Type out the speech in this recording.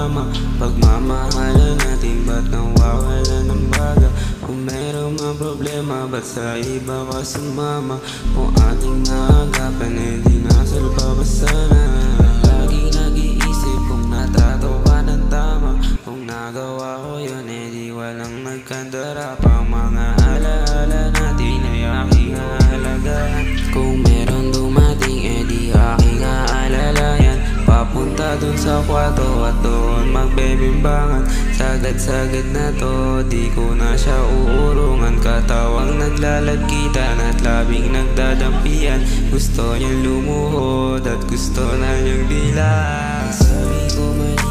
tama. Pagmamahalan natin, ba't nawawala ng baga? Kung meron mga problema, ba't sa iba ka sumama? Kung ating naagapan, di nasal pa ba sana? Lagi nag-iisip kung natato ka ng tama. Kung nagawa ko yun, di walang nagkandara pa. Mga alaala natin ay aking aalagaan. Kung meron dumating, di aking aalalayan. Papunta dun sa kwarto at doon magbebimbangan. Sagad-sagad na to, di ko na siya uurungan. Katawang naglalagkitan at labing nagdadampian. Gusto niyang lumuhod at gusto na niyang dilaan. Sabi ko mali